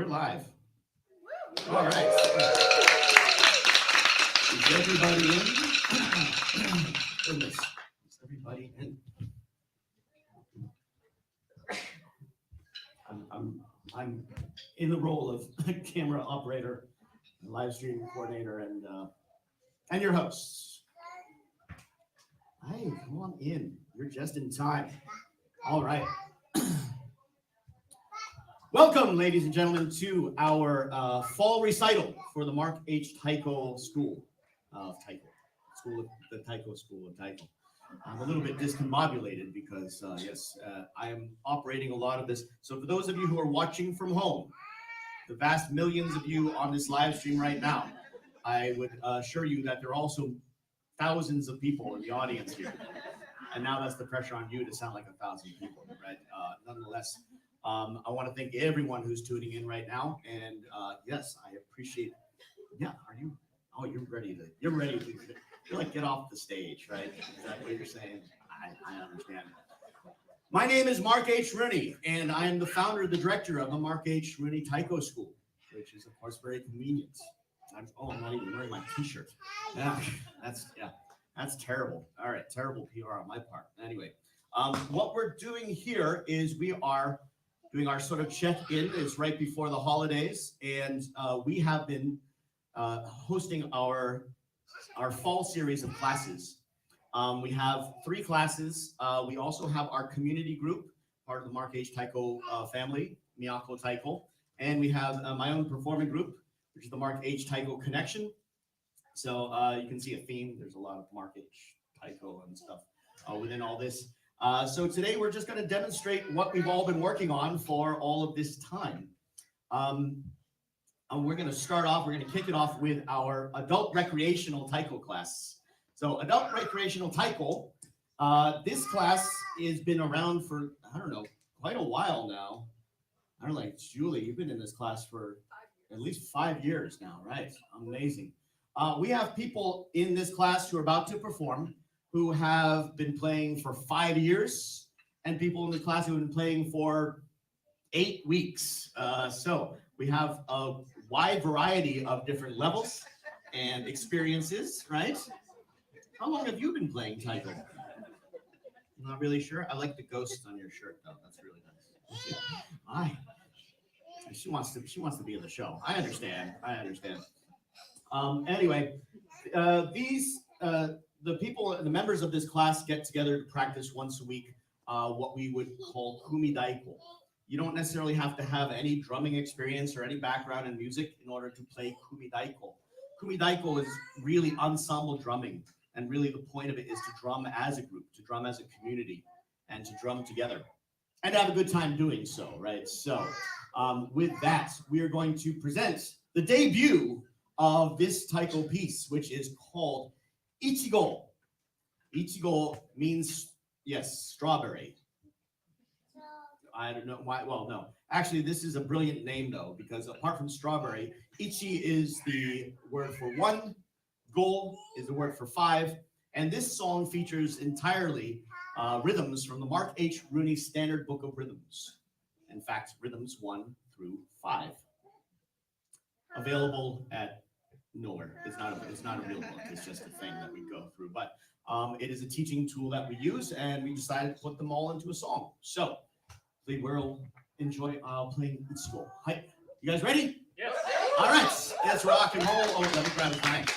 We're live. All right. Is everybody in? Goodness. Is everybody in? I'm in the role of camera operator, live stream coordinator, and your host. Hey, come on in. You're just in time. All right. Welcome, ladies and gentlemen, to our fall recital for the Mark H Taiko School of Taiko. The Taiko School of Taiko. I'm a little bit discombobulated because, I am operating a lot of this. So for those of you who are watching from home, the vast millions of you on this live stream right now, I would assure you that there are also thousands of people in the audience here. And now that's the pressure on you to sound like 1,000 people, right? Nonetheless, I want to thank everyone who's tuning in right now. And yes, I appreciate, are you, you're ready to, you're like, get off the stage, right? Is that what you're saying? I understand. My name is Mark H. Rooney, and I am the founder and the director of the Mark H. Rooney Taiko School, which is, of course, very convenient. I'm not even wearing my t-shirt. That's terrible. All right, terrible PR on my part. Anyway, what we're doing here is we are doing our sort of check-in. It's right before the holidays, and we have been hosting our fall series of classes. We have 3 classes. We also have our community group, part of the Mark H Taiko family, Miyako Taiko, and we have my own performing group, which is the Mark H Taiko Connection. So you can see a theme. There's a lot of Mark H Taiko and stuff within all this. So today we're just going to demonstrate what we've all been working on for all of this time. We're going to start off, we're going to kick it off with our adult recreational Taiko class. So adult recreational Taiko, this class has been around for, I don't know, quite a while now. I don't know, like Julie, you've been in this class for at least 5 years now, right? Amazing. We have people in this class who are about to perform who have been playing for 5 years, and people in the class who have been playing for 8 weeks. So we have a wide variety of different levels and experiences, right? How long have you been playing Taiko? I'm not really sure. I like the ghosts on your shirt, though. That's really nice. She wants to be in the show. I understand. Anyway, the members of this class get together to practice once a week, what we would call kumidaiko. You don't necessarily have to have any drumming experience or any background in music in order to play kumidaiko. Kumidaiko is really ensemble drumming, and really the point of it is to drum as a group, to drum as a community, and to drum together, and have a good time doing so, right? So with that, we are going to present the debut of this Taiko piece, which is called Ichigo. Ichigo means, yes, strawberry. I don't know why. Well, no. Actually, this is a brilliant name, though, because apart from strawberry, Ichi is the word for 1, go is the word for 5, and this song features entirely rhythms from the Mark H. Rooney Standard Book of Rhythms. In fact, rhythms 1 through 5. Available at nowhere. It's not a real book. It's just a thing that we go through. But it is a teaching tool that we use, and we decided to put them all into a song. So we will enjoy playing Ichigo. Hi, you guys ready? Yes. All right, let's rock and roll. Oh, let me grab a mic.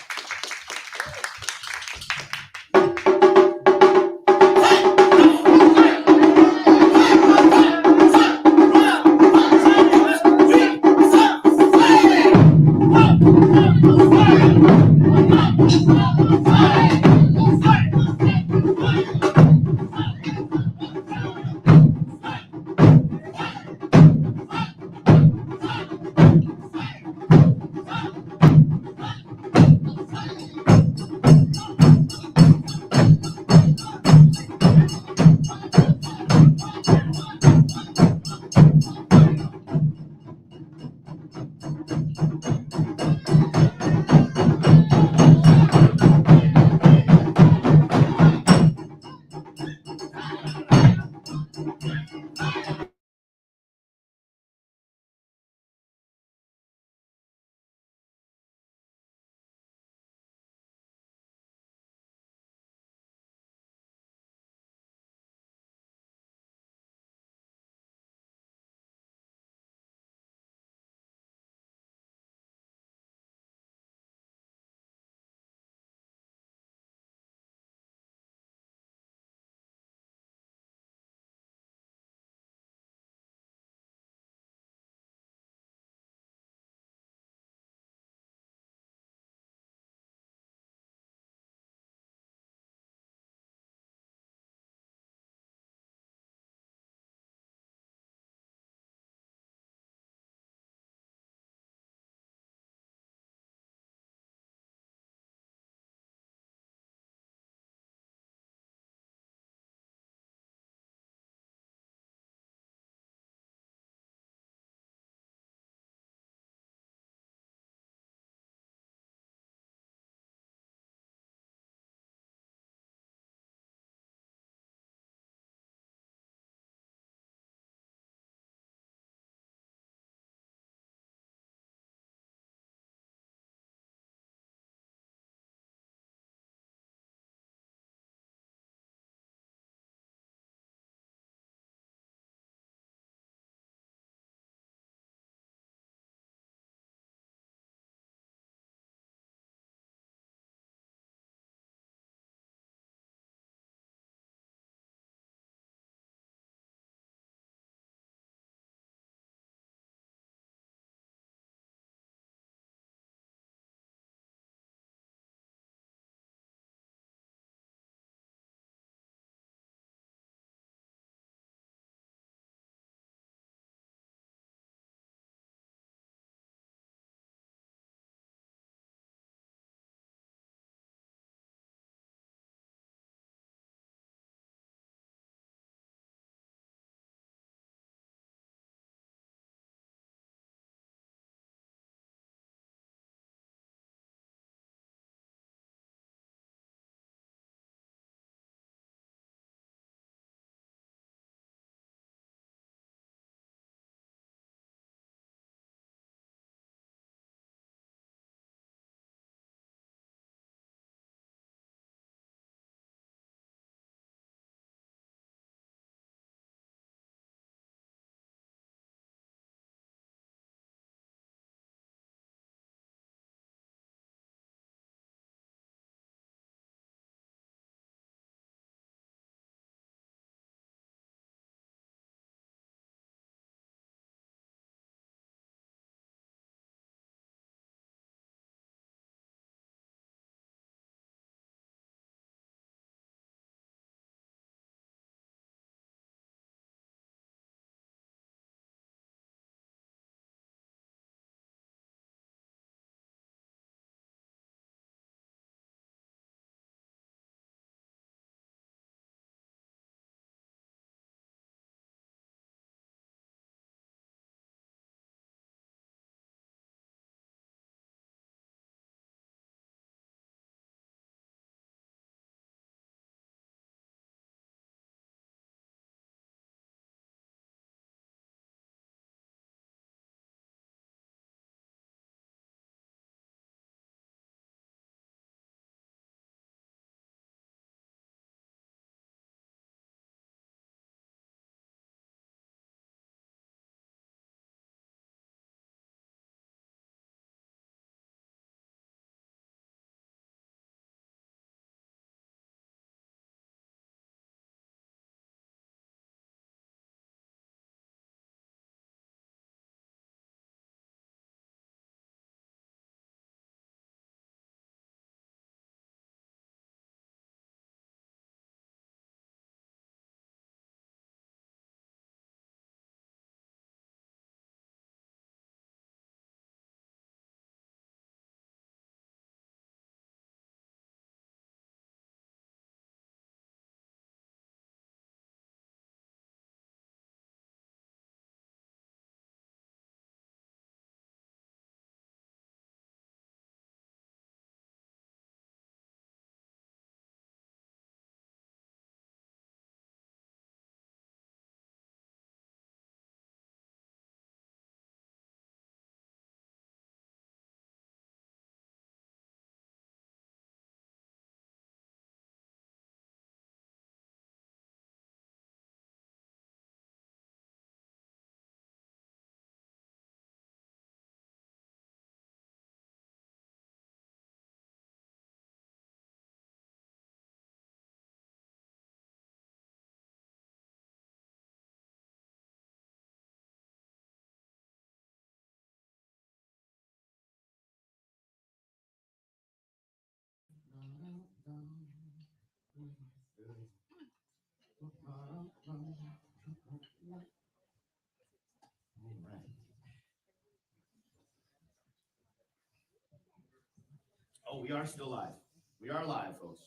we are still live. We are live, folks.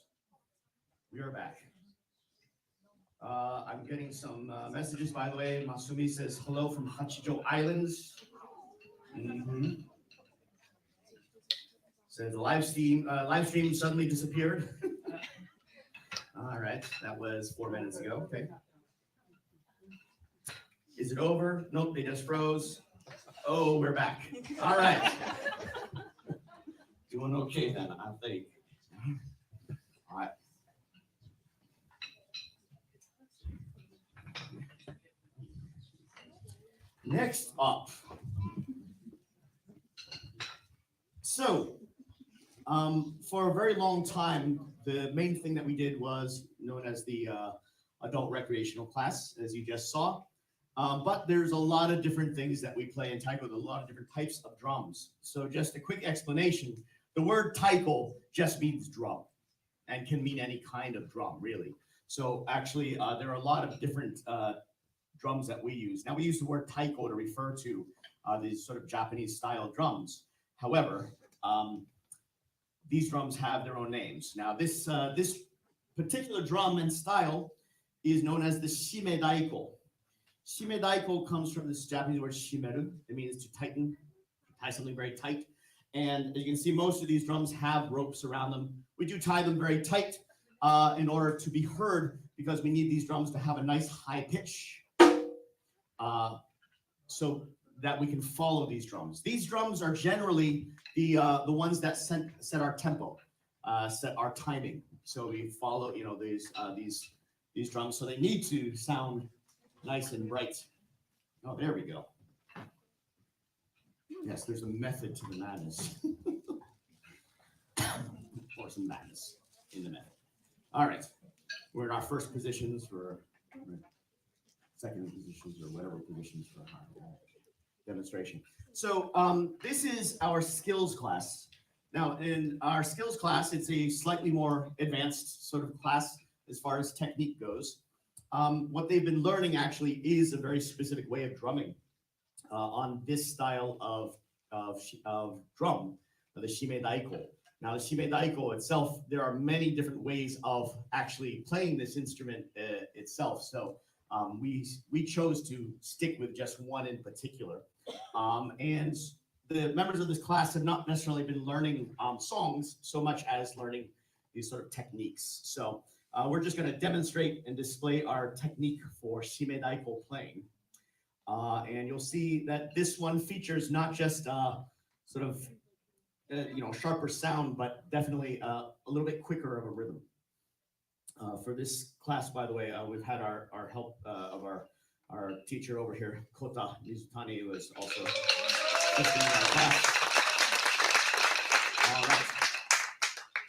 We are back. I'm getting some messages, by the way. Masumi says hello from Hachijo Islands. Says the live stream suddenly disappeared. All right, that was 4 minutes ago. Okay. Is it over? Nope, they just froze. Oh, we're back. All right. Doing okay then, I think. All right. Next up. So, for a very long time, the main thing that we did was known as the adult recreational class, as you just saw. But there's a lot of different things that we play in taiko, a lot of different types of drums. So just a quick explanation. The word taiko just means drum and can mean any kind of drum, really. So actually, there are a lot of different drums that we use. Now, we use the word taiko to refer to these sort of Japanese style drums. However, these drums have their own names. Now, this particular drum and style is known as the shime daiko. Shime daiko comes from this Japanese word shimeru. It means to tighten, tie something very tight. And as you can see, most of these drums have ropes around them. We do tie them very tight in order to be heard, because we need these drums to have a nice high pitch so that we can follow these drums. These drums are generally the ones that set our tempo, set our timing. So we follow, these drums. So they need to sound nice and bright. Oh, there we go. Yes, there's a method to the madness. Or some madness in the method. All right. We're in our first positions for second positions or whatever positions for our demonstration. So this is our skills class. Now, in our skills class, it's a slightly more advanced sort of class as far as technique goes. What they've been learning actually is a very specific way of drumming on this style of drum, the shime daiko. Now, the shime daiko itself, there are many different ways of actually playing this instrument itself. So we chose to stick with just one in particular. And the members of this class have not necessarily been learning songs so much as learning these sort of techniques. So we're just going to demonstrate and display our technique for shime daiko playing. And you'll see that this one features not just sort of sharper sound, but definitely a little bit quicker of a rhythm. For this class, by the way, we've had our help of our teacher over here, Kota Mizutani, who is also assisting in our class. All right.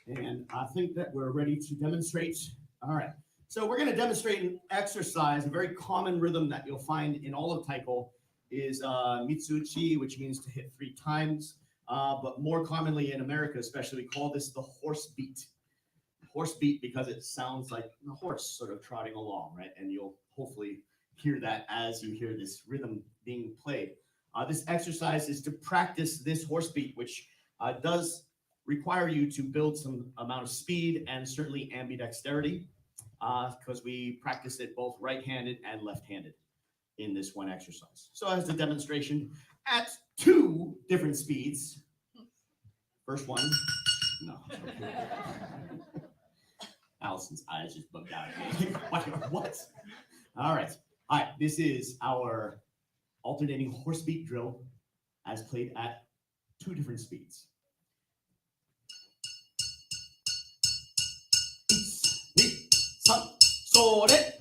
And I think that we're ready to demonstrate. All right. So we're going to demonstrate an exercise. A very common rhythm that you'll find in all of taiko is mitsuchi, which means to hit 3 times. But more commonly in America, especially, we call this the horse beat. Horse beat because it sounds like a horse sort of trotting along, right? And you'll hopefully hear that as you hear this rhythm being played. This exercise is to practice this horse beat, which does require you to build some amount of speed and certainly ambidexterity, because we practice it both right-handed and left-handed in this one exercise. So as a demonstration at 2 different speeds. First one, no. Allison's eyes just bugged out at me. What? All right. All right. This is our alternating horse beat drill as played at 2 different speeds. 1、2、3、それ。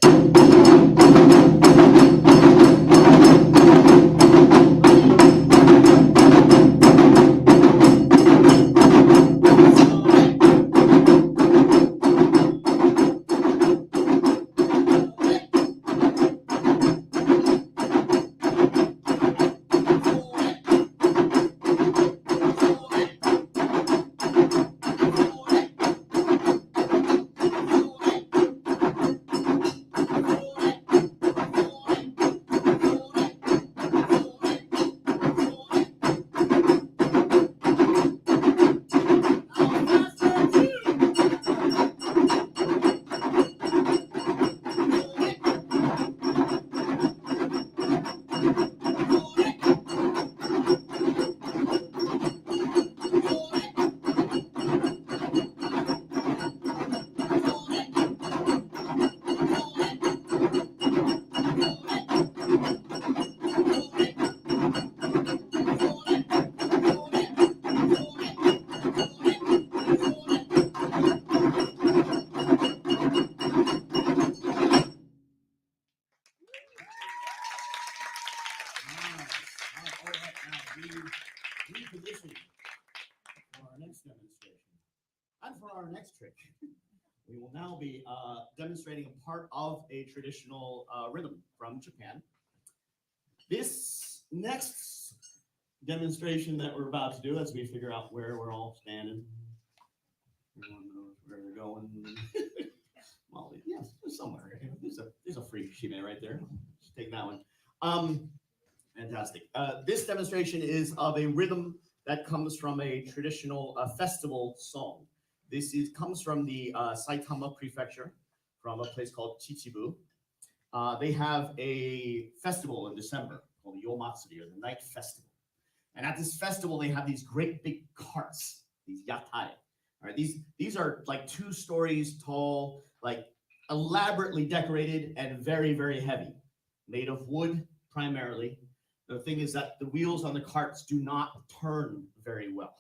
Be repositioned for our next demonstration. And for our next trick, we will now be demonstrating a part of a traditional rhythm from Japan. This next demonstration that we're about to do, as we figure out where we're all standing, everyone knows where they're going. Well, yes, somewhere. There's a free shime right there. Just take that one. Fantastic. This demonstration is of a rhythm that comes from a traditional festival song. Comes from the Saitama Prefecture, from a place called Chichibu. They have a festival in December called the Yomatsuri, or the Night Festival. And at this festival, they have these great big carts, these yatai. All right, these are like 2 stories tall, like elaborately decorated and very, very heavy, made of wood primarily. The thing is that the wheels on the carts do not turn very well.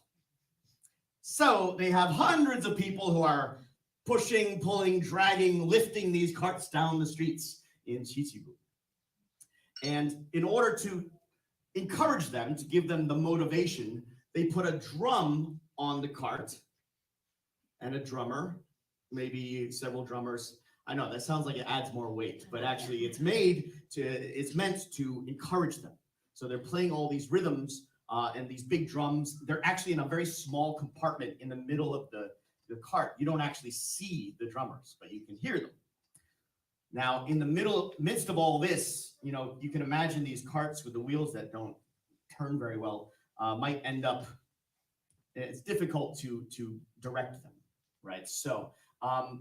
So they have hundreds of people who are pushing, pulling, dragging, lifting these carts down the streets in Chichibu. And in order to encourage them, to give them the motivation, they put a drum on the cart and a drummer, maybe several drummers. I know that sounds like it adds more weight, but actually it's meant to encourage them. So they're playing all these rhythms and these big drums. They're actually in a very small compartment in the middle of the cart. You don't actually see the drummers, but you can hear them. Now, in the midst of all this, you can imagine these carts with the wheels that don't turn very well might end up, it's difficult to direct them, right? So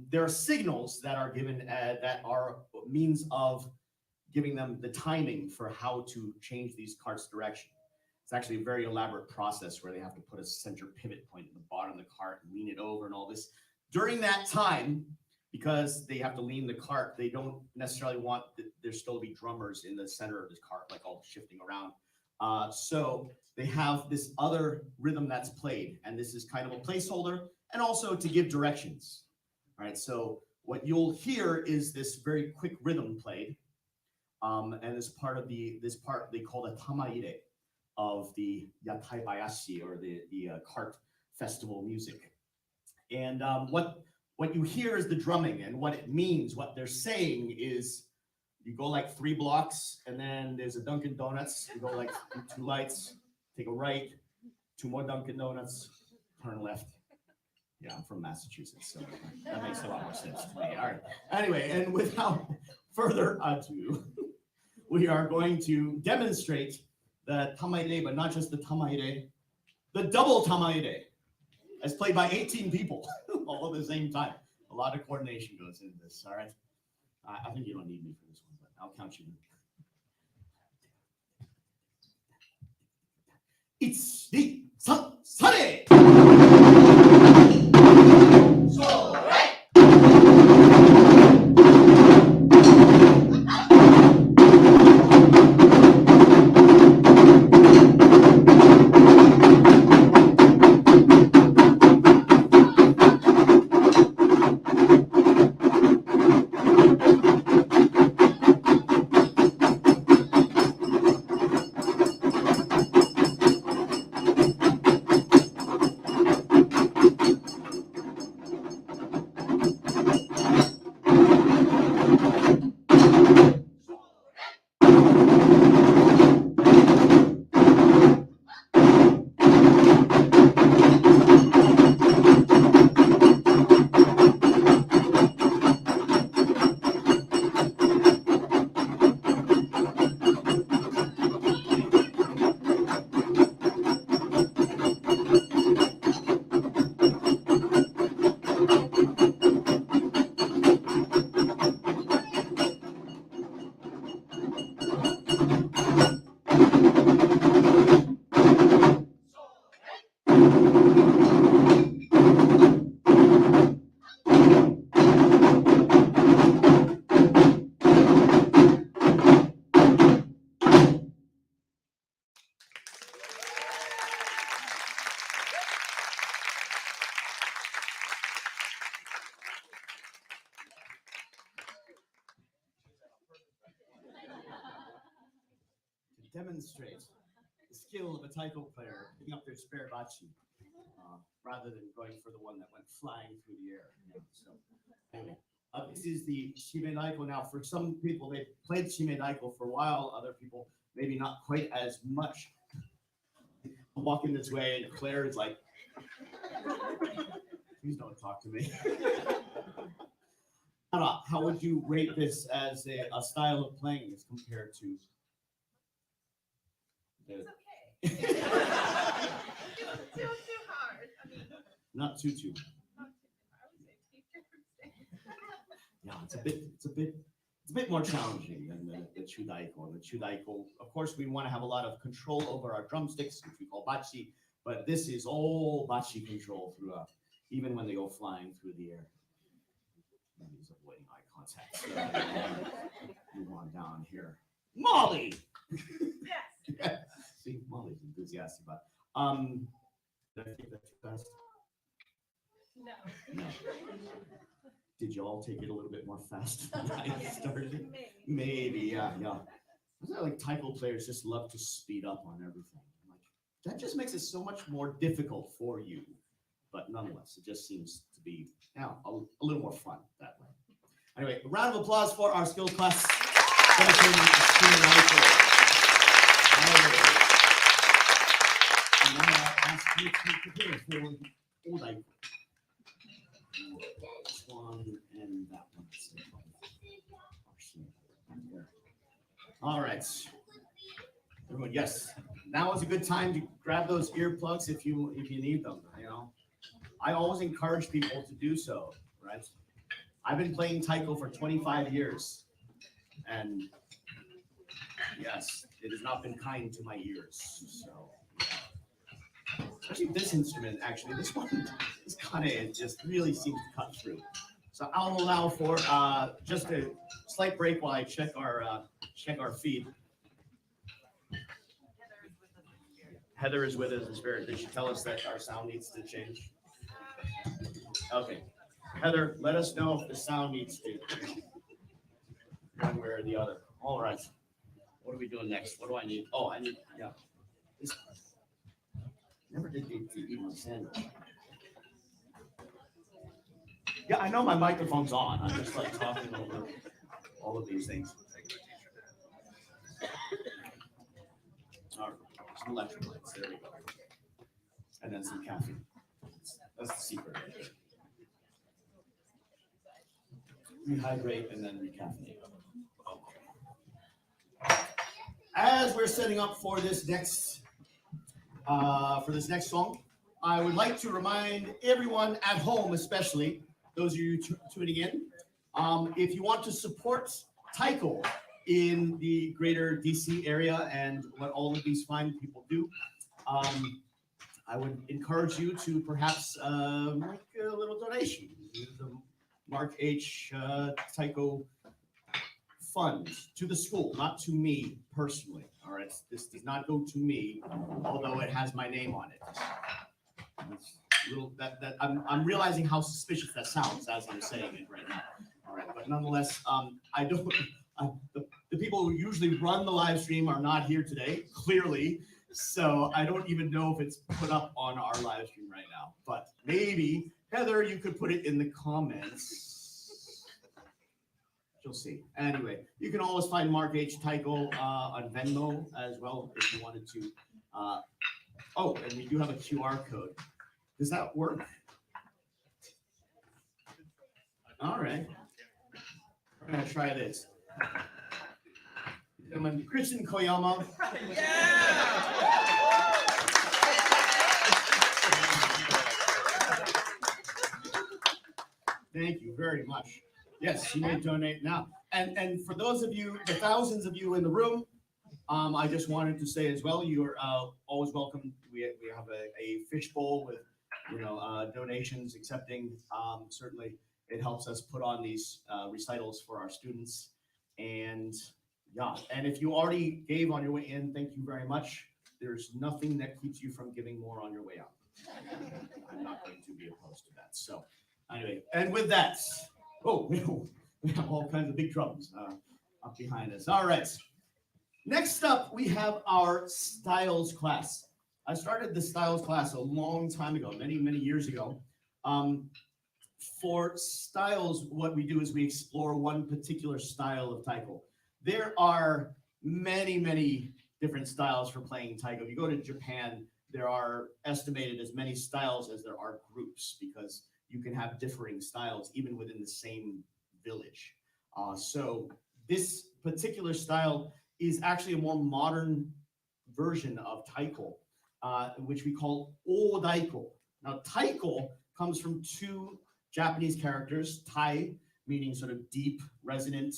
there are signals that are given that are means of giving them the timing for how to change these carts' direction. It's actually a very elaborate process where they have to put a center pivot point at the bottom of the cart and lean it over and all this. During that time, because they have to lean the cart, they don't necessarily want there still to be drummers in the center of this cart, like all shifting around. So they have this other rhythm that's played, and this is kind of a placeholder, and also to give directions. All right, so what you'll hear is this very quick rhythm played, and as part of this part they call the tamaire of the yatai bayashi, or the cart festival music. And what you hear is the drumming, and what it means, what they're saying is, you go like 3 blocks, and then there's a Dunkin' Donuts. You go like 2 lights, take a right, 2 more Dunkin' Donuts, turn left. Yeah, I'm from Massachusetts, so that makes a lot more sense to me. All right. Anyway, and without further ado, we are going to demonstrate the tamaire, but not just the tamaire, the double tamaire, as played by 18 people all at the same time. A lot of coordination goes into this, all right? I think you don't need me for this one, but I'll count you. 1, 2, 3, それ! Demonstrate skill of a taiko player picking up their spare bachi rather than going for the one that went flying through the air. So anyway, this is the shime daiko. Now, for some people, they played shime daiko for a while. Other people, maybe not quite as much. I'm walking this way, and Claire is like, "Please don't talk to me." How would you rate this as a style of playing as compared to? It's okay. Too hard. I mean, Not too. not too hard. I would say take your Yeah, it's a bit more challenging than the chudaiko. And the chudaiko, of course, we want to have a lot of control over our drumsticks, which we call bachi, but this is all bachi control throughout, even when they go flying through the air. He's avoiding eye contact. So, move on down here. Molly! Yes. See, Molly's enthusiastic about did I take that too fast? No. No. Did you all take it a little bit more fast than I started? Maybe. Maybe, yeah. Isn't it like taiko players just love to speed up on everything? Like, that just makes it so much more difficult for you. But nonetheless, it just seems to be a little more fun that way. Anyway, a round of applause for our skills class. And now I'll ask you to prepare for the old daiko. This one and that one. All right. Everyone, yes. Now is a good time to grab those earplugs if you need them. I always encourage people to do so, right? I've been playing taiko for 25 years, and yes, it has not been kind to my ears. So, especially this instrument, actually, this one is kind of just really seems to cut through. So I'll allow for just a slight break while I check our feed. Heather is with us in spirit. Did she tell us that our sound needs to change? Okay. Heather, let us know if the sound needs to one way or the other. All right. What are we doing next? What do I need? Oh, I need, yeah. Never did get to eat my sandwich. Yeah, I know my microphone's on. I'm just like talking over all of these things. All right. Some electrolytes. There we go. And then some caffeine. That's the secret. Rehydrate and then recaffeinate. Okay. As we're setting up for this next song, I would like to remind everyone at home, especially those of you tuning in, if you want to support taiko in the greater DC area and what all of these fine people do, I would encourage you to perhaps make a little donation to the Mark H Taiko Fund to the school, not to me personally. All right, this does not go to me, although it has my name on it. I'm realizing how suspicious that sounds as I'm saying it right now. All right, but nonetheless, the people who usually run the live stream are not here today, clearly. So I don't even know if it's put up on our live stream right now, but maybe Heather, you could put it in the comments. You'll see. Anyway, you can always find Mark H Taiko on Venmo as well if you wanted to. Oh, and we do have a QR code. Does that work? All right. We're gonna try this. I'm Christian Koyama. Thank you very much. Yes, you may donate now. And for those of you, the thousands of you in the room, I just wanted to say as well, you are always welcome. We have a fishbowl with donations accepting. Certainly, it helps us put on these recitals for our students. And yeah, and if you already gave on your way in, thank you very much. There's nothing that keeps you from giving more on your way out. I'm not going to be opposed to that. So anyway, and with that, we have all kinds of big drums up behind us. All right. Next up, we have our styles class. I started the styles class a long time ago, many, many years ago. For styles, what we do is we explore one particular style of taiko. There are many, many different styles for playing taiko. If you go to Japan, there are estimated as many styles as there are groups, because you can have differing styles even within the same village. So this particular style is actually a more modern version of taiko, which we call odaiko. Now, taiko comes from two Japanese characters, tai, meaning sort of deep, resonant,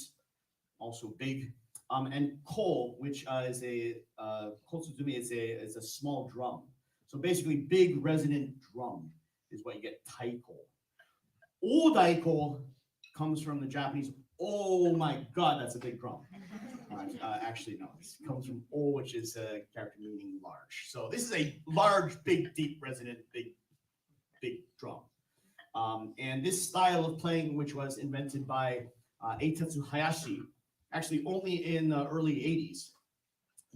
also big, and ko, which is a kotsuzumi is a small drum. So basically, big resonant drum is what you get taiko. Odaiko comes from the Japanese. Oh my God, that's a big drum. Actually, no, this comes from o, which is a character meaning large. So this is a large, big, deep, resonant, big drum. And this style of playing, which was invented by Eitatsu Hayashi, actually only in the early 80s,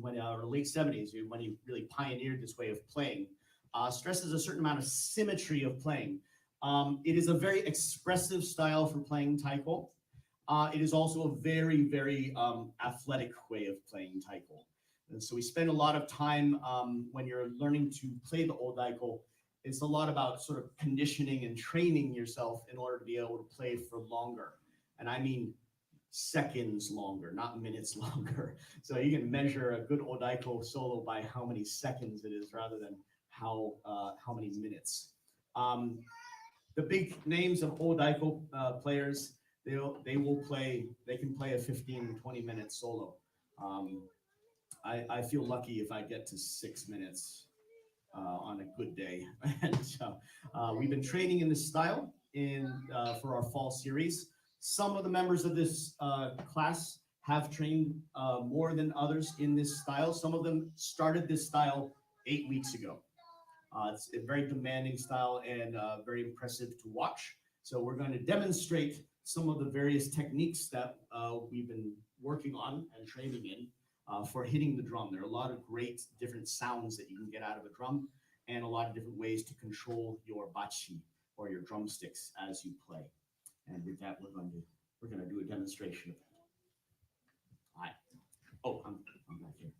or late 70s, when he really pioneered this way of playing, stresses a certain amount of symmetry of playing. It is a very expressive style for playing taiko. It is also a very, very athletic way of playing taiko. And so we spend a lot of time when you're learning to play the odaiko. It's a lot about sort of conditioning and training yourself in order to be able to play for longer. And I mean seconds longer, not minutes longer. So you can measure a good odaiko solo by how many seconds it is rather than how many minutes. The big names of odaiko players, they can play a 15, 20-minute solo. I feel lucky if I get to 6 minutes on a good day. And so we've been training in this style for our fall series. Some of the members of this class have trained more than others in this style. Some of them started this style 8 weeks ago. It's a very demanding style and very impressive to watch. So we're going to demonstrate some of the various techniques that we've been working on and training in for hitting the drum. There are a lot of great different sounds that you can get out of a drum, and a lot of different ways to control your bachi or your drumsticks as you play. And with that, we're going to do a demonstration of that. All right. Oh, I'm back here.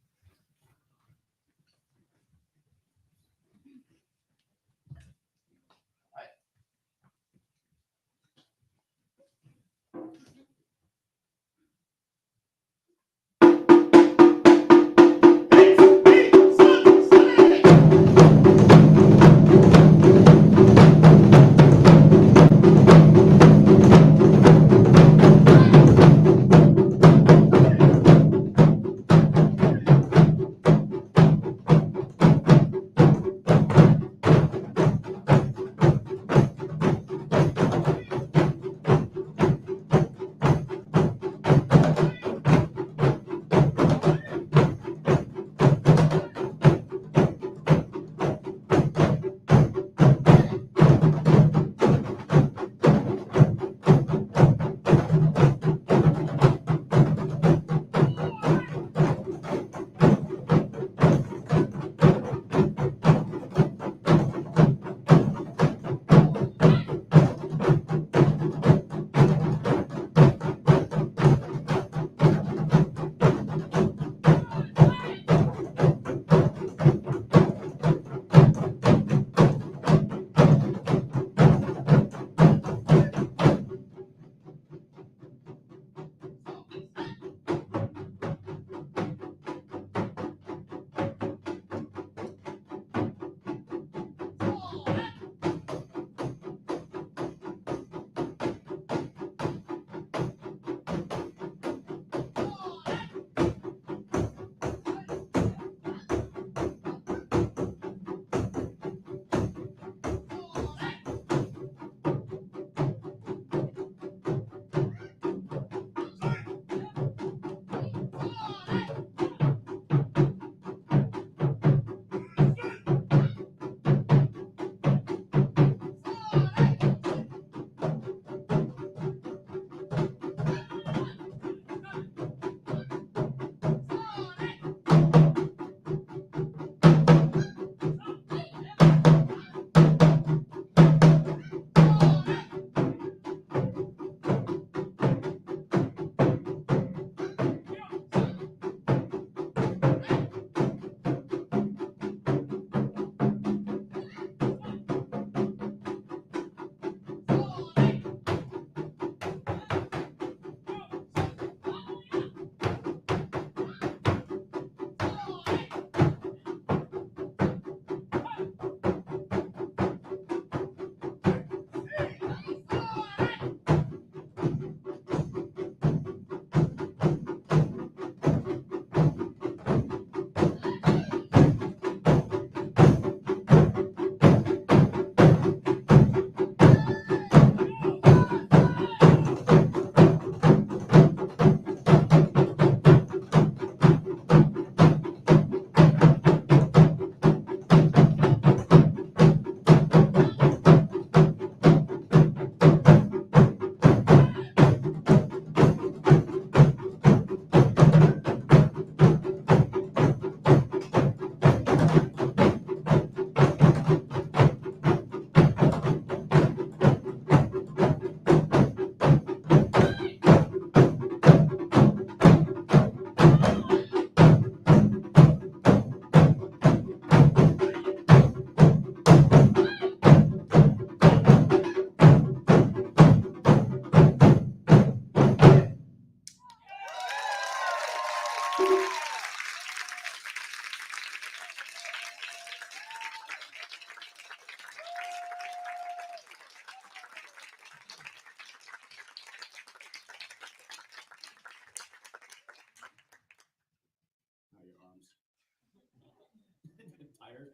tired?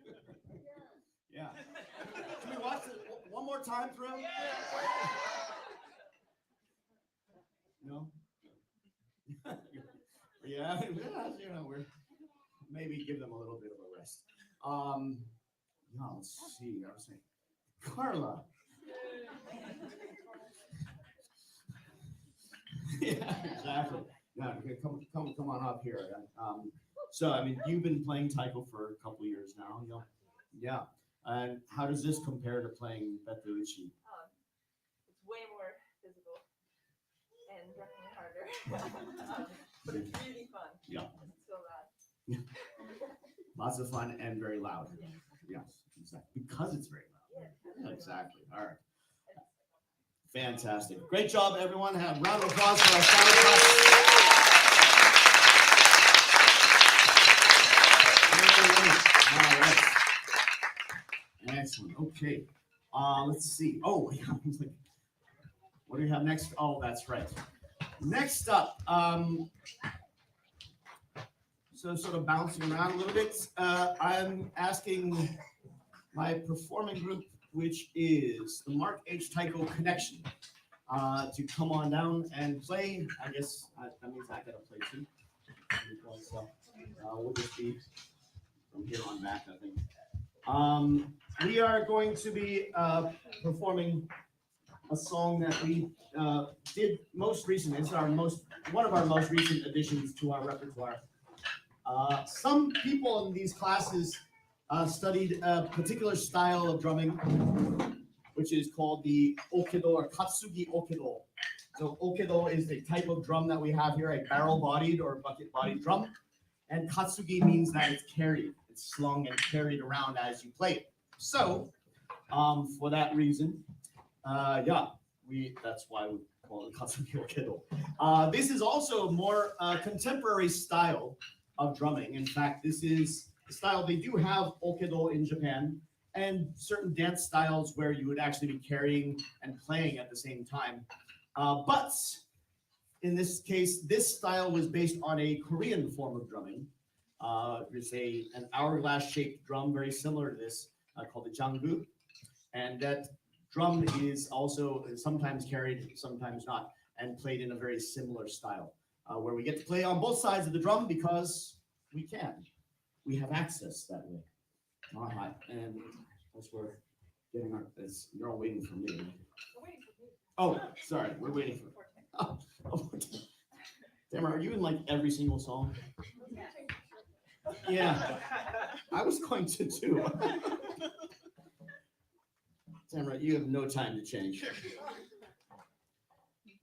Yeah. Can we watch it one more time through? No? Yeah, you know, we're maybe give them a little bit of a rest. Yeah, let's see. I was saying, Carla. Yeah, exactly. Yeah, okay, come on up here. So I mean, you've been playing taiko for a couple of years now, you know? Yeah. And how does this compare to playing Betouchi? It's way more physical and definitely harder. But it's really fun. Yeah. It's so loud. Lots of fun and very loud. Yes, exactly. Because it's very loud. Yeah, exactly. All right. Fantastic. Great job, everyone. Have a round of applause for our sound class. All right. Excellent. Okay. Let's see. Oh, yeah. What do we have next? Oh, that's right. Next up, so sort of bouncing around a little bit, I'm asking my performing group, which is the Mark H Taiko Connection, to come on down and play. I guess that means I gotta play too. So we'll just be from here on back, I think. We are going to be performing a song that we did most recently. It's one of our most recent additions to our repertoire. Some people in these classes studied a particular style of drumming, which is called the okedo or katsugi okedo. So okedo is the type of drum that we have here, a barrel-bodied or bucket-bodied drum. And katsugi means that it's carried, it's slung and carried around as you play it. So, for that reason, that's why we call it katsugi okedo. This is also a more contemporary style of drumming. In fact, this is the style. They do have okedo in Japan and certain dance styles where you would actually be carrying and playing at the same time. But in this case, this style was based on a Korean form of drumming. There's an hourglass-shaped drum very similar to this called the janggu. And that drum is also sometimes carried, sometimes not, and played in a very similar style, where we get to play on both sides of the drum because we can. We have access that way. All right, and as we're getting you're all waiting for me. We're waiting for me. Oh, sorry, we're waiting for. Oh, Tamara, are you in like every single song? Yeah, I was going to too. Tamara, you have no time to change.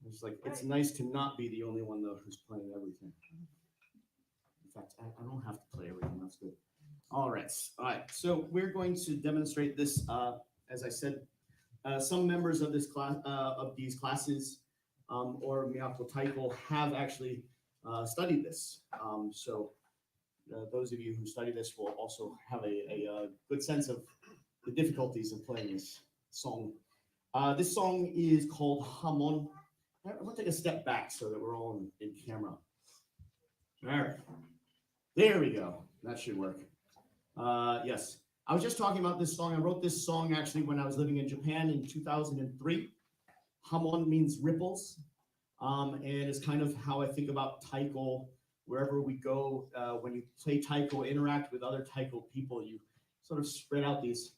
It's like, it's nice to not be the only one though who's playing everything. In fact, I don't have to play everything. That's good. All right. So we're going to demonstrate this. As I said, some members of this class, of these classes, or Miyako Taiko, have actually studied this. So those of you who study this will also have a good sense of the difficulties of playing this song. This song is called Hamon. I'm going to take a step back so that we're all in camera. All right. There we go. That should work. Yes. I was just talking about this song. I wrote this song actually when I was living in Japan in 2003. Hamon means ripples. And it's kind of how I think about taiko. Wherever we go, when you play taiko, interact with other taiko people, you sort of spread out these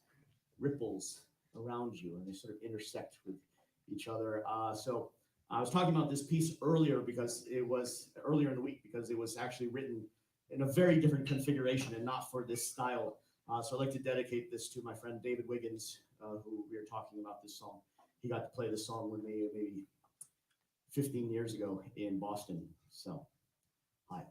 ripples around you and they sort of intersect with each other. So I was talking about this piece earlier because it was earlier in the week because it was actually written in a very different configuration and not for this style. So I'd like to dedicate this to my friend David Wiggins, who we were talking about this song. He got to play this song with me maybe 15 years ago in Boston. So, hi.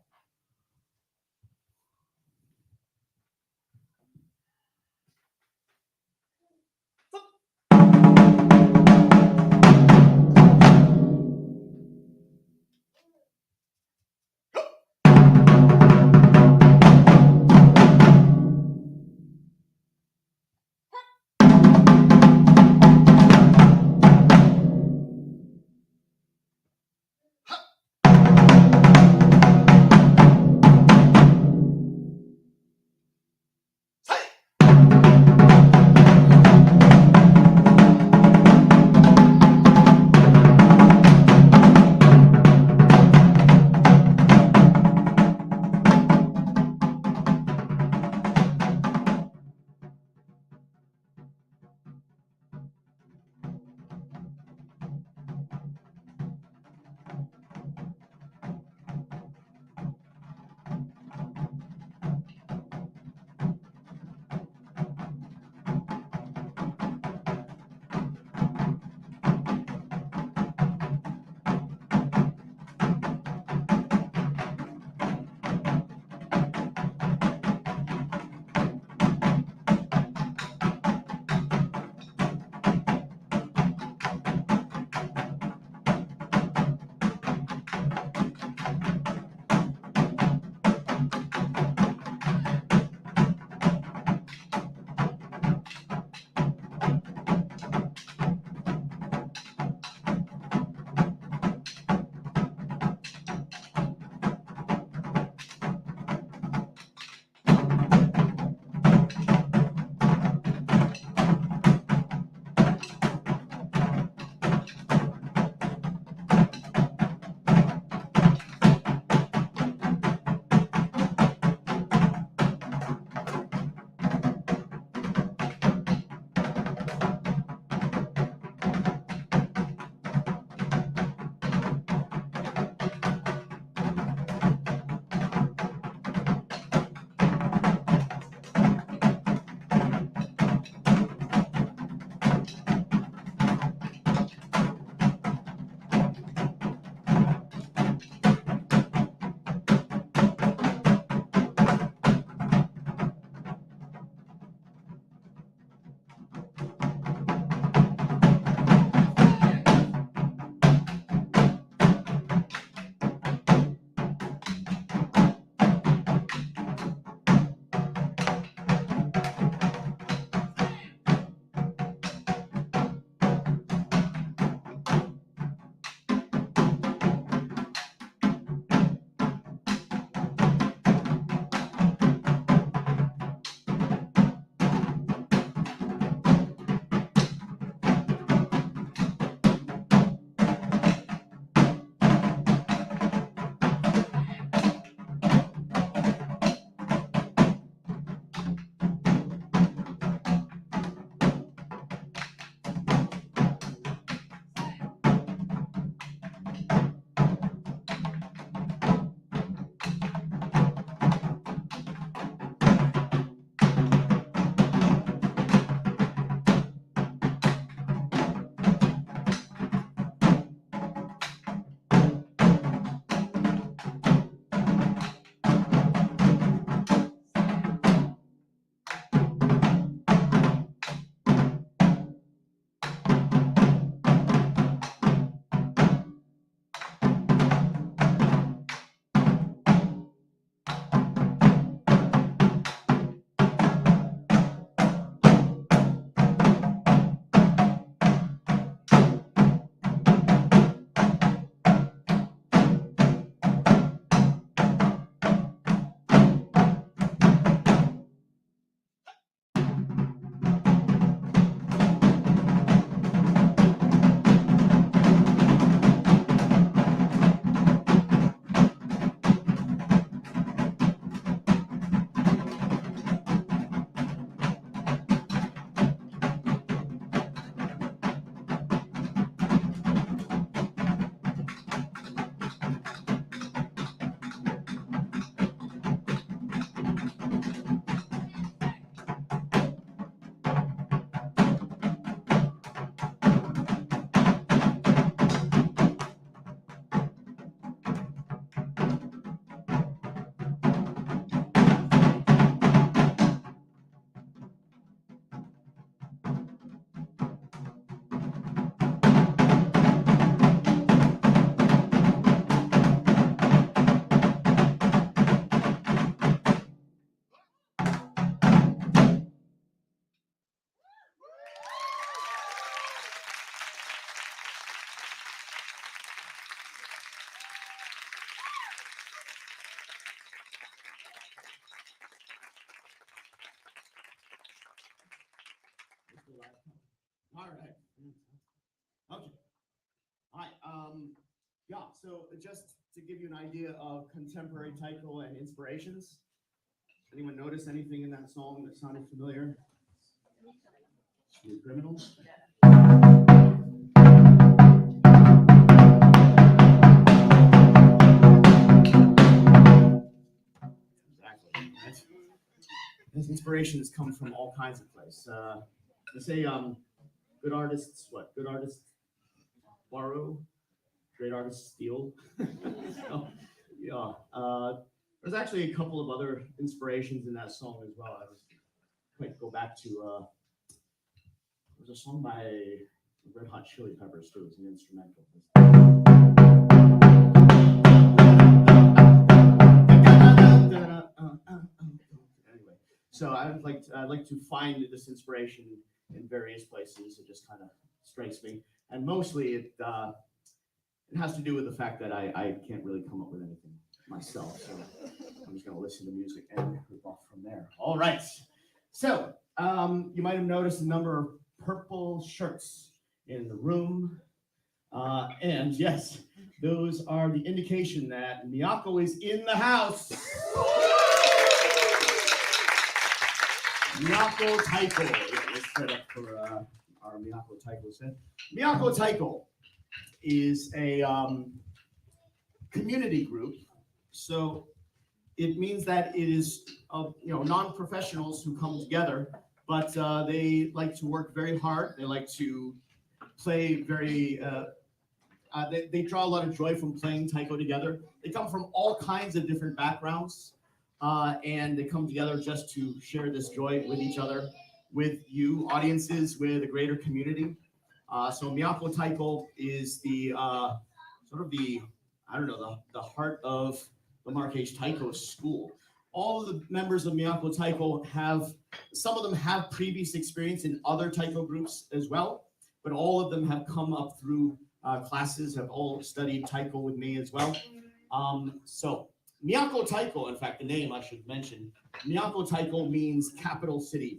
All right. Okay. All right. Yeah. So just to give you an idea of contemporary taiko and inspirations, anyone notice anything in that song that sounded familiar? Smooth Criminals. Exactly. Right? His inspirations come from all kinds of places. They say good artists, what? Good artists borrow, great artists steal. So, yeah. There's actually a couple of other inspirations in that song as well. I was might go back to there's a song by Red Hot Chili Peppers too. It's an instrumental. Anyway, so I'd like to find this inspiration in various places. It just kind of strikes me, and mostly it has to do with the fact that I can't really come up with anything myself. So I'm just going to listen to music and rip off from there. All right. So you might have noticed a number of purple shirts in the room. And yes, those are the indication that Miyako is in the house. Miyako Taiko. Yeah, let's set up for our Miyako Taiko set. Miyako Taiko is a community group. So it means that it is non-professionals who come together, but they like to work very hard. They like to play very. They draw a lot of joy from playing taiko together. They come from all kinds of different backgrounds, and they come together just to share this joy with each other, with you audiences, with a greater community. So Miyako Taiko is the sort of the heart of the Mark H Taiko School. All of the members of Miyako Taiko some of them have previous experience in other taiko groups as well, but all of them have come up through classes, have all studied taiko with me as well. So Miyako Taiko, in fact, the name I should mention, Miyako Taiko means capital city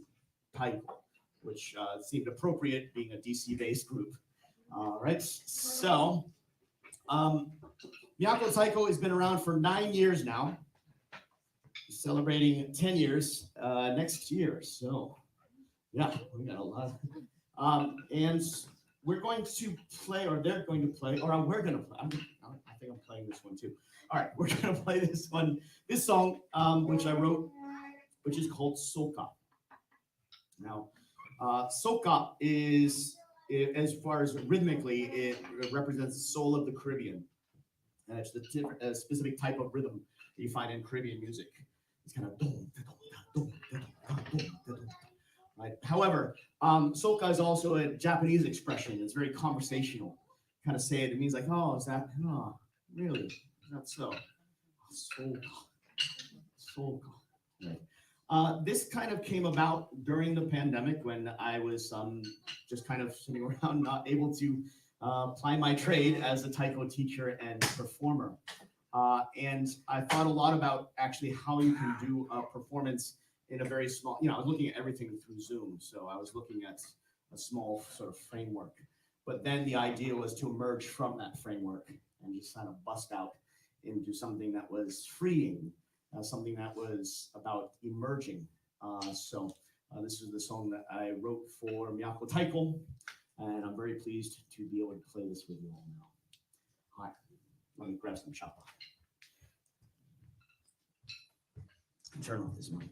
taiko, which seemed appropriate being a DC-based group. All right, so Miyako Taiko has been around for 9 years now, celebrating 10 years next year. So yeah, we got a lot. And we're going to play, or they're going to play, or we're going to play. I think I'm playing this one too. All right, we're going to play this song, which I wrote, which is called Soka. Now, Soka is, as far as rhythmically, it represents the soul of the Caribbean. And it's the specific type of rhythm that you find in Caribbean music. It's kind of right. However, soka is also a Japanese expression. It's very conversational. Kind of say it. It means like, oh, is that? Oh, really? Is that so? Soka. Right. This kind of came about during the pandemic when I was just kind of sitting around, not able to ply my trade as a taiko teacher and performer. And I thought a lot about actually how you can do a performance in a very small, I was looking at everything through Zoom. So I was looking at a small sort of framework. But then the idea was to emerge from that framework and just kind of bust out into something that was freeing, something that was about emerging. So this is the song that I wrote for Miyako Taiko, and I'm very pleased to be able to play this with you all now. Hi, let me grab some chapa. Turn off this mic.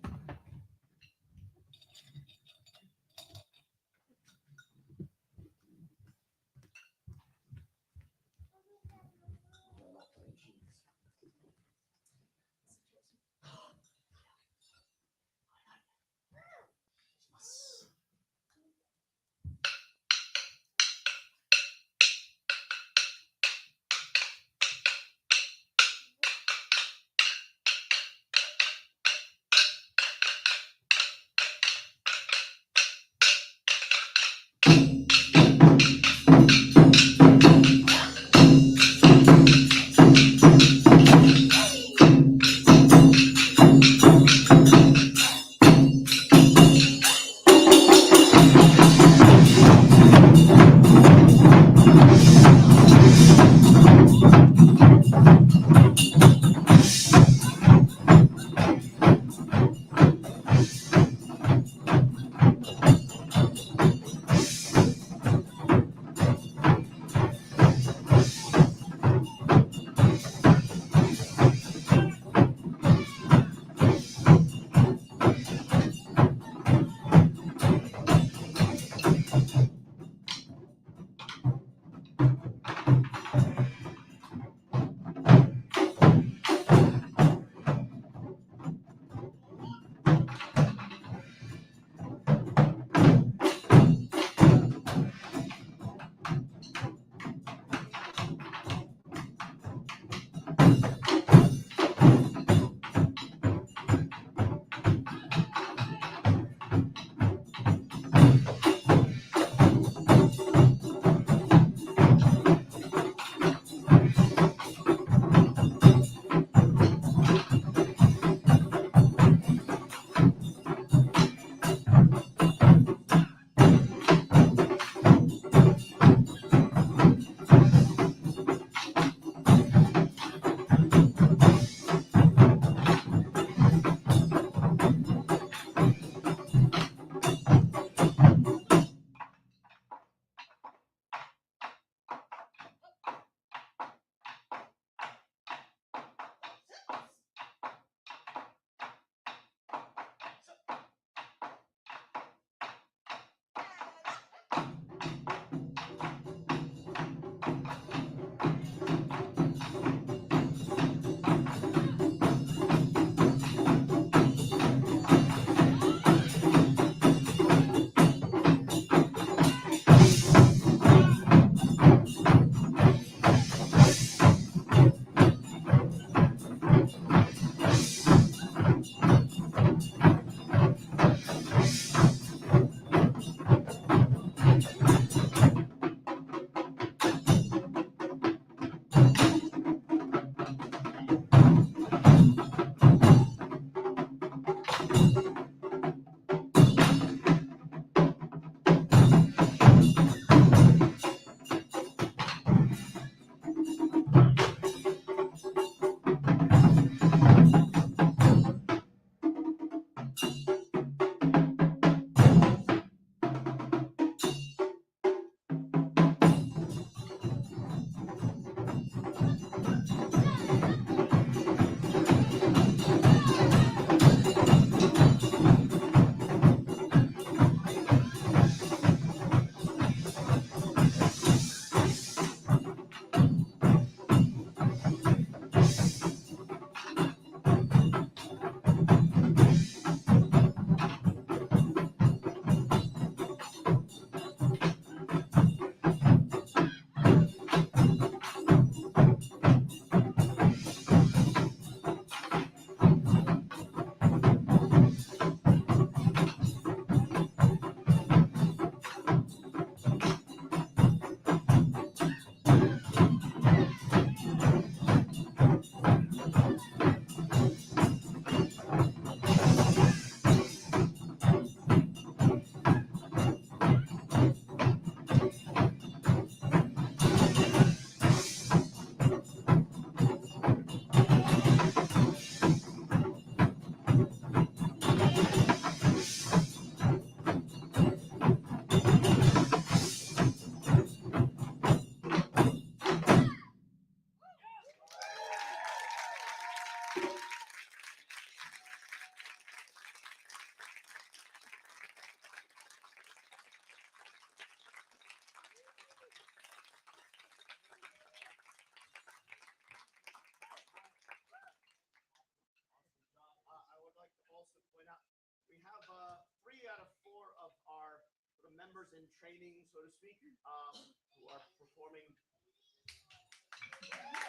members in training, so to speak, who are performing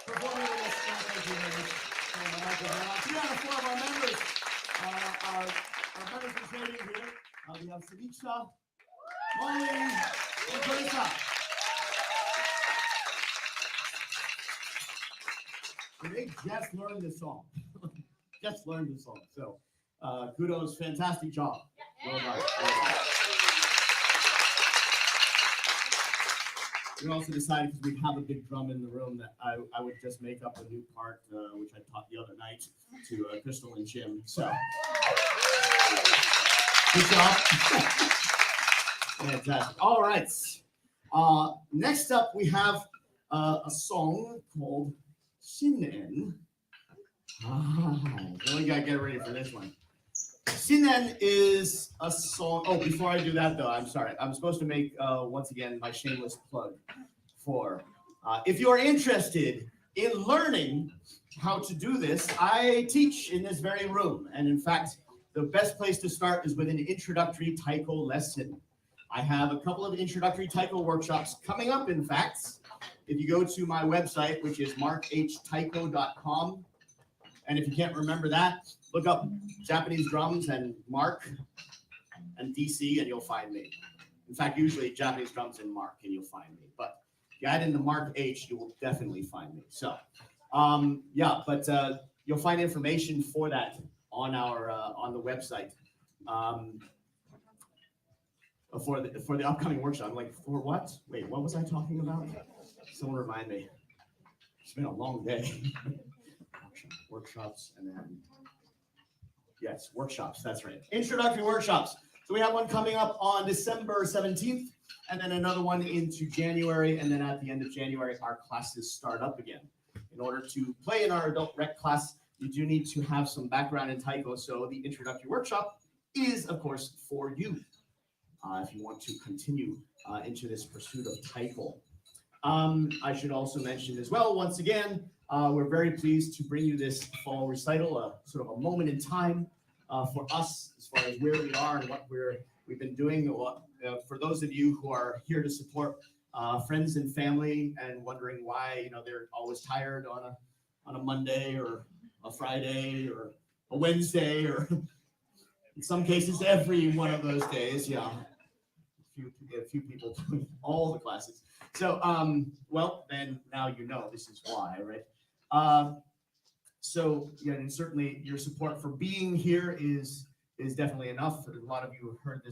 with us. Thank you very much. Three out of four of our members are members in training here. We have Sadiqa, Molly, and Teresa. And they just learned this song. Just learned this song. So kudos, fantastic job. Well done. Well done. We also decided, because we have a big drum in the room, that I would just make up a new part, which I taught the other night to Crystal and Jim. So, good job. Fantastic. All right. Next up, we have a song called Shinen. Really got to get ready for this one. Shinen is a song. Oh, before I do that, though, I'm sorry. I'm supposed to make, once again, my shameless plug for, if you're interested in learning how to do this, I teach in this very room. And in fact, the best place to start is with an introductory taiko lesson. I have a couple of introductory taiko workshops coming up, in fact. If you go to my website, which is markhtaiko.com, and if you can't remember that, look up Japanese drums and Mark and DC, and you'll find me. In fact, usually Japanese drums and Mark, and you'll find me. But if you add in the Mark H, you will definitely find me. So, you'll find information for that on our on the website for the upcoming workshop. I'm like, for what? Wait, what was I talking about? Someone remind me. It's been a long day. Workshops, and then yes, workshops, that's right. Introductory workshops. So we have one coming up on December 17th, and then another one into January, and then at the end of January, our classes start up again. In order to play in our adult rec class, you do need to have some background in taiko, so the introductory workshop is, of course, for you, if you want to continue into this pursuit of taiko. I should also mention as well, once again, we're very pleased to bring you this fall recital, sort of a moment in time for us as far as where we are and what we've been doing. For those of you who are here to support friends and family and wondering why they're always tired on a Monday or a Friday or a Wednesday, or in some cases every one of those days, yeah. A few people doing all the classes. So, well, then now you know this is why, right? So, yeah, and certainly your support for being here is definitely enough. A lot of you have heard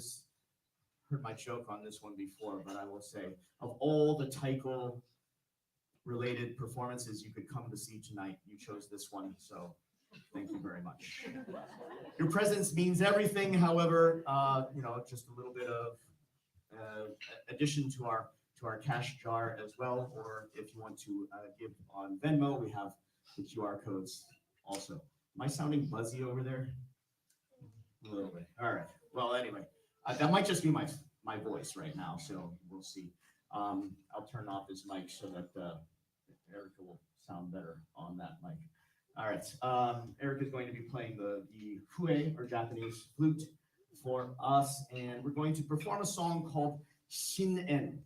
my joke on this one before, but I will say, of all the taiko related performances you could come to see tonight, you chose this one. So thank you very much. Your presence means everything. However, just a little bit of addition to our cash jar as well, or if you want to give on Venmo, we have the QR codes also. Am I sounding buzzy over there? A little bit. All right. Well, anyway, that might just be my voice right now, so we'll see. I'll turn off this mic so that Erica will sound better on that mic. All right. Erica's going to be playing the hue, or Japanese flute, for us, and we're going to perform a song called Shinen.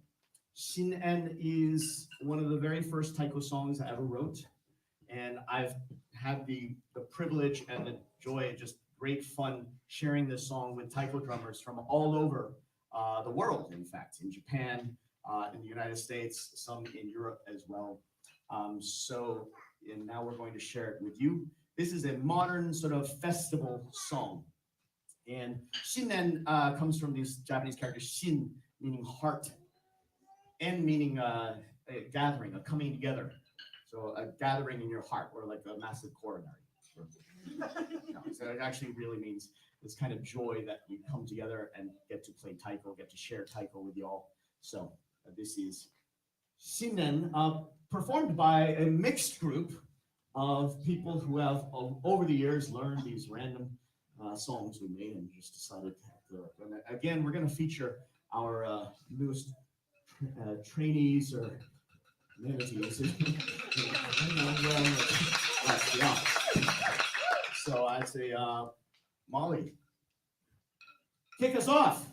Shinen is one of the very first taiko songs I ever wrote, and I've had the privilege and the joy, just great fun sharing this song with taiko drummers from all over the world, in fact, in Japan, in the United States, some in Europe as well. And now we're going to share it with you. This is a modern sort of festival song. And shinen comes from these Japanese characters, shin, meaning heart, en meaning a gathering, a coming together. So a gathering in your heart, or like a massive coronary. So it actually really means this kind of joy that we come together and get to play taiko, get to share taiko with y'all. So this is shinen, performed by a mixed group of people who have, over the years, learned these random songs we made and just decided to do it. And again, we're going to feature our newest trainees or manatees. Yeah. So I'd say, Molly, kick us off.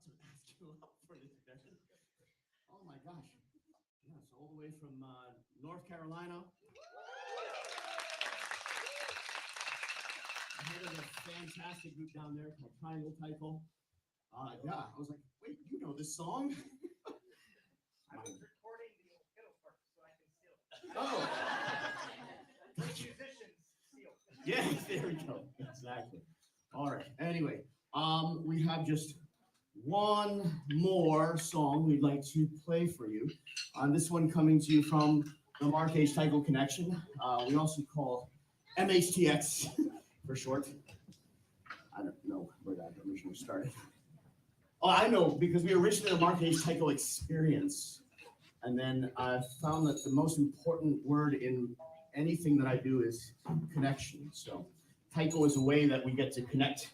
to ask you up for this session. Oh my gosh. Yes, all the way from North Carolina. I heard of a fantastic group down there called Triangle Taiko. Yeah, I was like, wait, you know this song? I was recording the fiddle part so I can seal it. Oh, Musicians seal. yeah, there we go. Exactly. All right. Anyway, we have just one more song we'd like to play for you. This one coming to you from the Mark H Taiko Connection. We also call MHTX for short. I don't know where that originally started. Oh, I know, because we originally had a Mark H Taiko Experience. And then I found that the most important word in anything that I do is connection. So Taiko is a way that we get to connect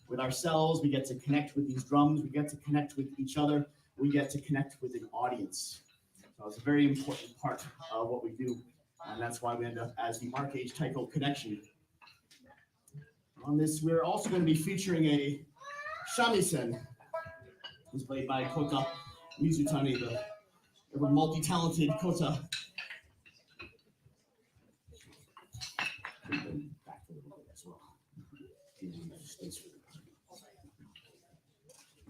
with ourselves, we get to connect with these drums, we get to connect with each other, we get to connect with an audience. So it's a very important part of what we do, and that's why we end up as the Mark H Taiko Connection. On this, we're also going to be featuring a shamisen, who's played by Kota Mizutani, the ever multi-talented Kota. Back a little bit as well.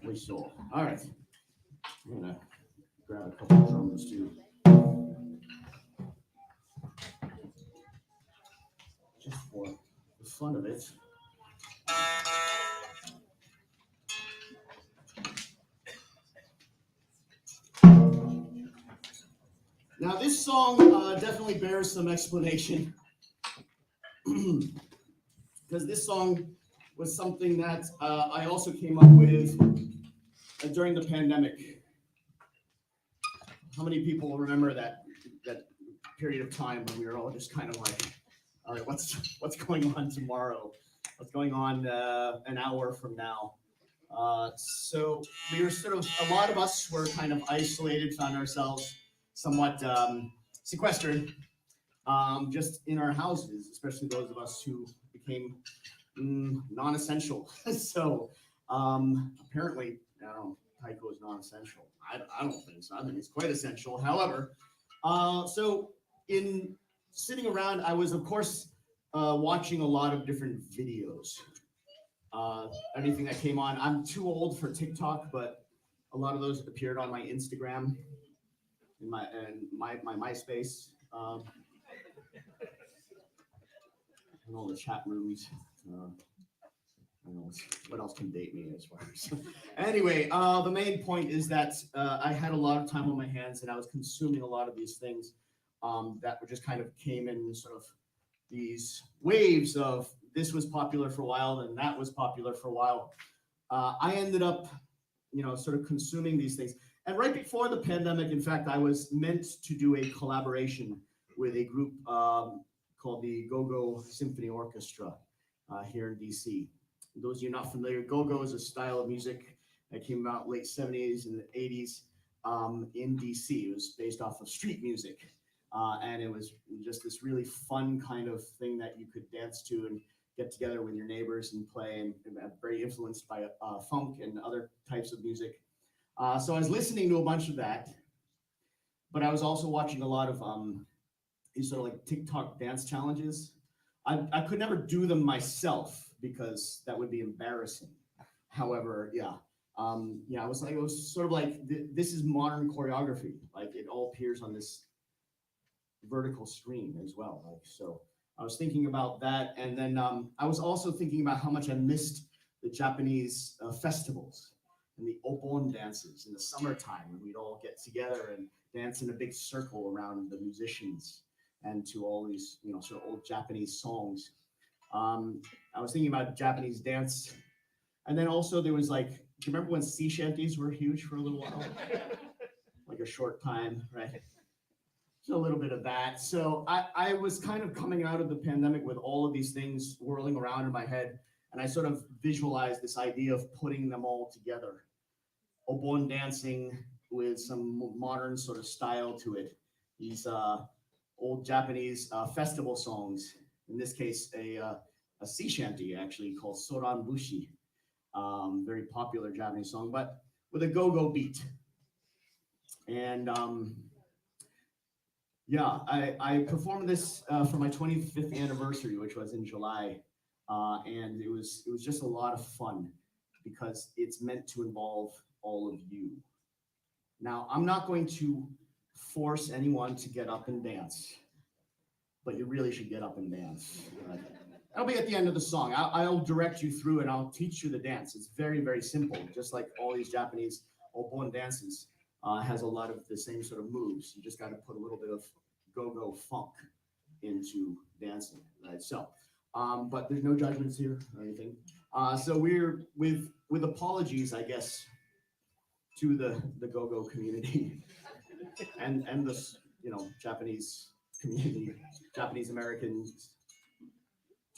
Whistle. All right. I'm gonna grab a couple of drums too. Just for the fun of it. Now this song definitely bears some explanation. Because this song was something that I also came up with during the pandemic. How many people remember that period of time when we were all just kind of like, all right, what's going on tomorrow? What's going on an hour from now? So we were sort of, a lot of us were kind of isolated, found ourselves somewhat sequestered, just in our houses, especially those of us who became non-essential. So apparently, Taiko is non-essential. I don't think so. I think it's quite essential. However, so in sitting around, I was of course watching a lot of different videos. Anything that came on. I'm too old for TikTok, but a lot of those appeared on my Instagram and my MySpace. And all the chat rooms. I don't know what else can date me as far as. Anyway, the main point is that I had a lot of time on my hands and I was consuming a lot of these things that were just kind of came in sort of these waves of this was popular for a while and that was popular for a while. I ended up, sort of consuming these things. And right before the pandemic, in fact, I was meant to do a collaboration with a group called the Go-Go Symphony Orchestra here in DC. Those of you not familiar, Go-Go is a style of music that came out late 70s and the 80s in DC. It was based off of street music. And it was just this really fun kind of thing that you could dance to and get together with your neighbors and play, and very influenced by funk and other types of music. So I was listening to a bunch of that, but I was also watching a lot of these sort of like TikTok dance challenges. I could never do them myself because that would be embarrassing. However, it was sort of like this is modern choreography. Like it all appears on this vertical screen as well. Like so, I was thinking about that, and then I was also thinking about how much I missed the Japanese festivals and the opon dances in the summertime when we'd all get together and dance in a big circle around the musicians and to all these, sort of old Japanese songs. I was thinking about Japanese dance. And then also there was like, do you remember when sea shanties were huge for a little while? Like a short time, right? So a little bit of that. So I was kind of coming out of the pandemic with all of these things whirling around in my head. And I sort of visualized this idea of putting them all together. Obon dancing with some modern sort of style to it. These old Japanese festival songs. In this case, a sea shanty actually called Soran Bushi. Very popular Japanese song. But with a go-go beat. And yeah, I performed this for my 25th anniversary, which was in July, and it was just a lot of fun because it's meant to involve all of you. Now, I'm not going to force anyone to get up and dance, but you really should get up and dance. That'll be at the end of the song. I'll direct you through and I'll teach you the dance. It's very, very simple, just like all these Japanese Obon dances. Has a lot of the same sort of moves. You just got to put a little bit of go-go funk into dancing, right? So, but there's no judgments here or anything. So we're with apologies, I guess, to the go-go community and the Japanese community, Japanese Americans,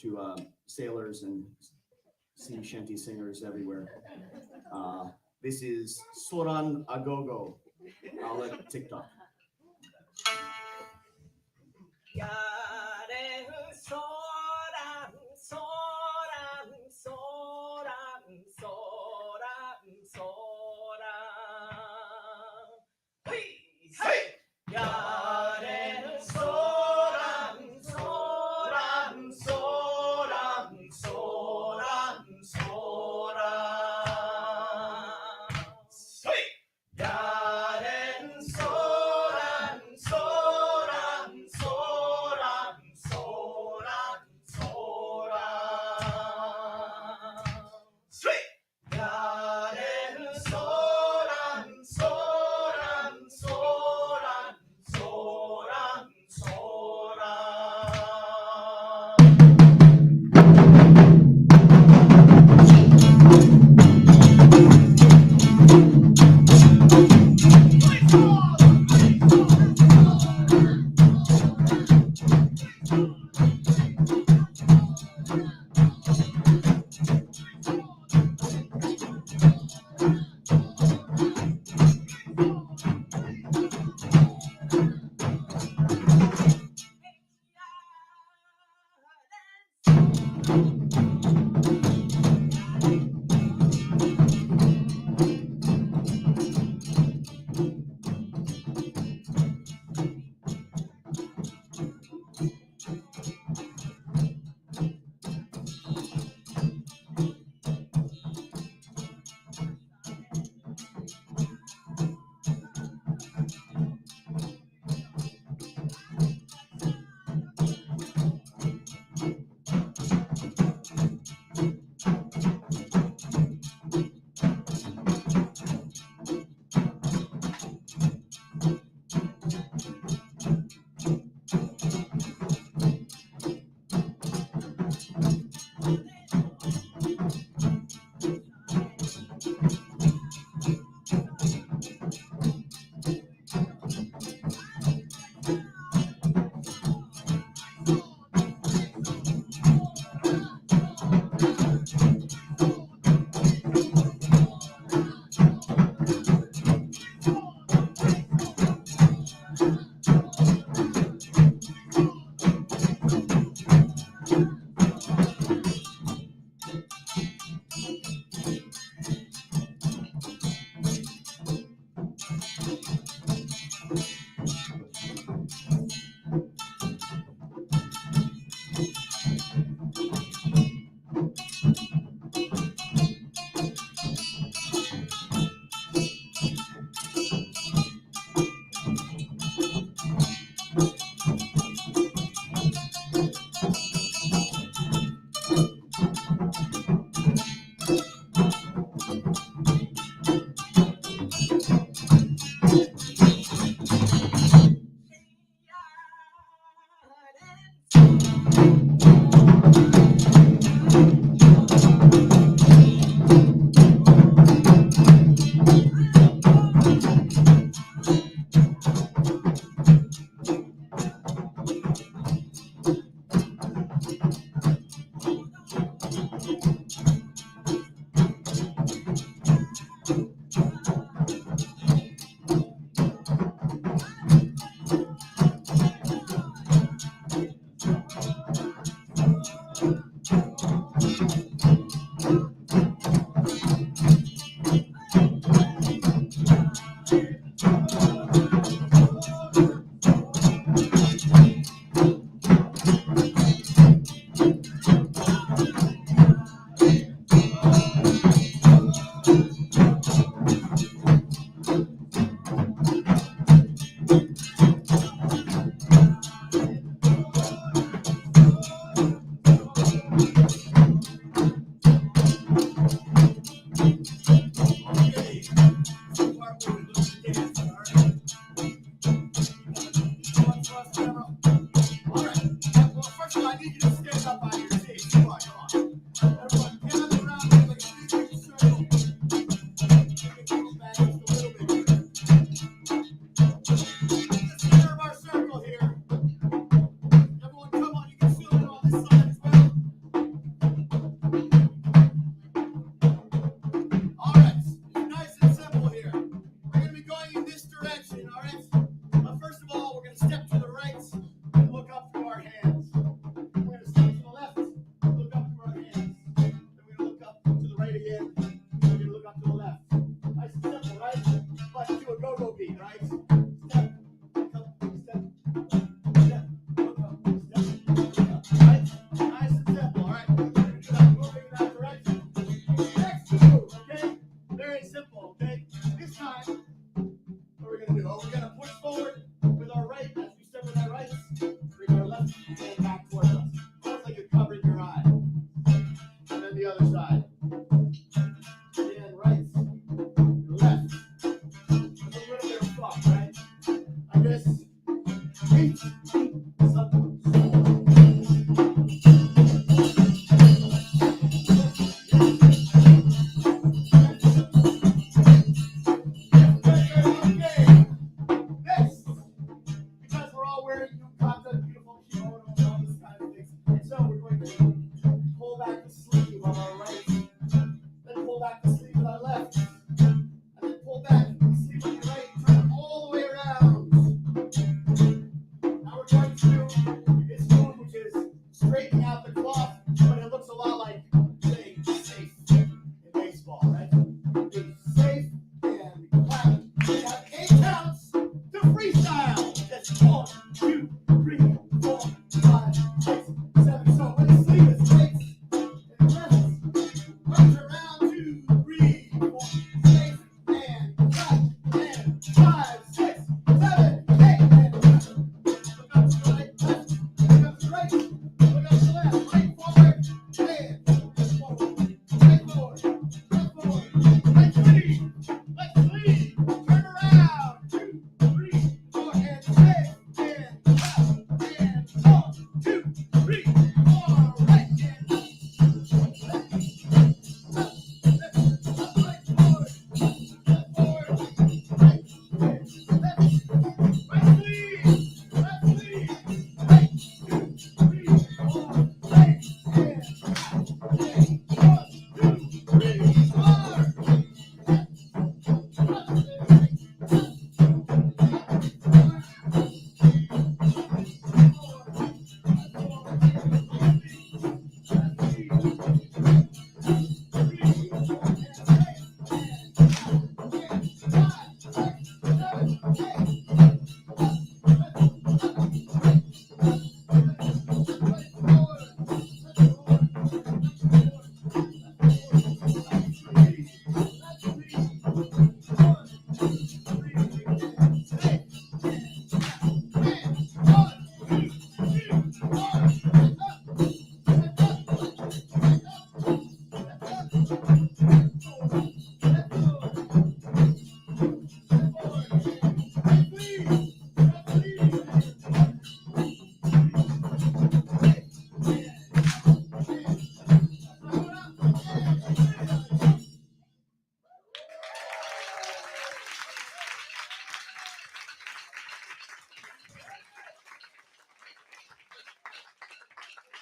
to sailors and sea shanty singers everywhere. This is Soran Agogo. I'll let TikTok.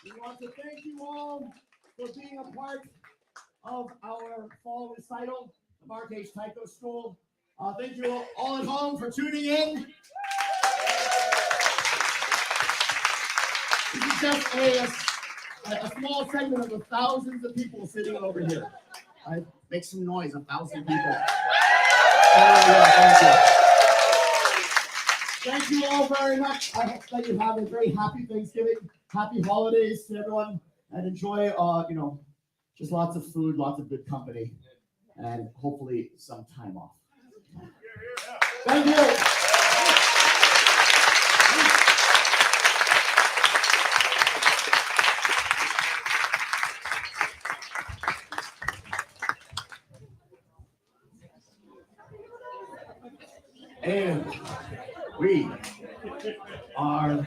We want to thank you all for being a part of our fall recital, the Mark H Taiko School. Thank you all at home for tuning in. This is just a small segment of the thousands of people sitting over here. Make some noise, 1,000 people. Thank you all very much. I hope that you have a very happy Thanksgiving, happy holidays to everyone, and enjoy, just lots of food, lots of good company, and hopefully some time off. Thank you. And we are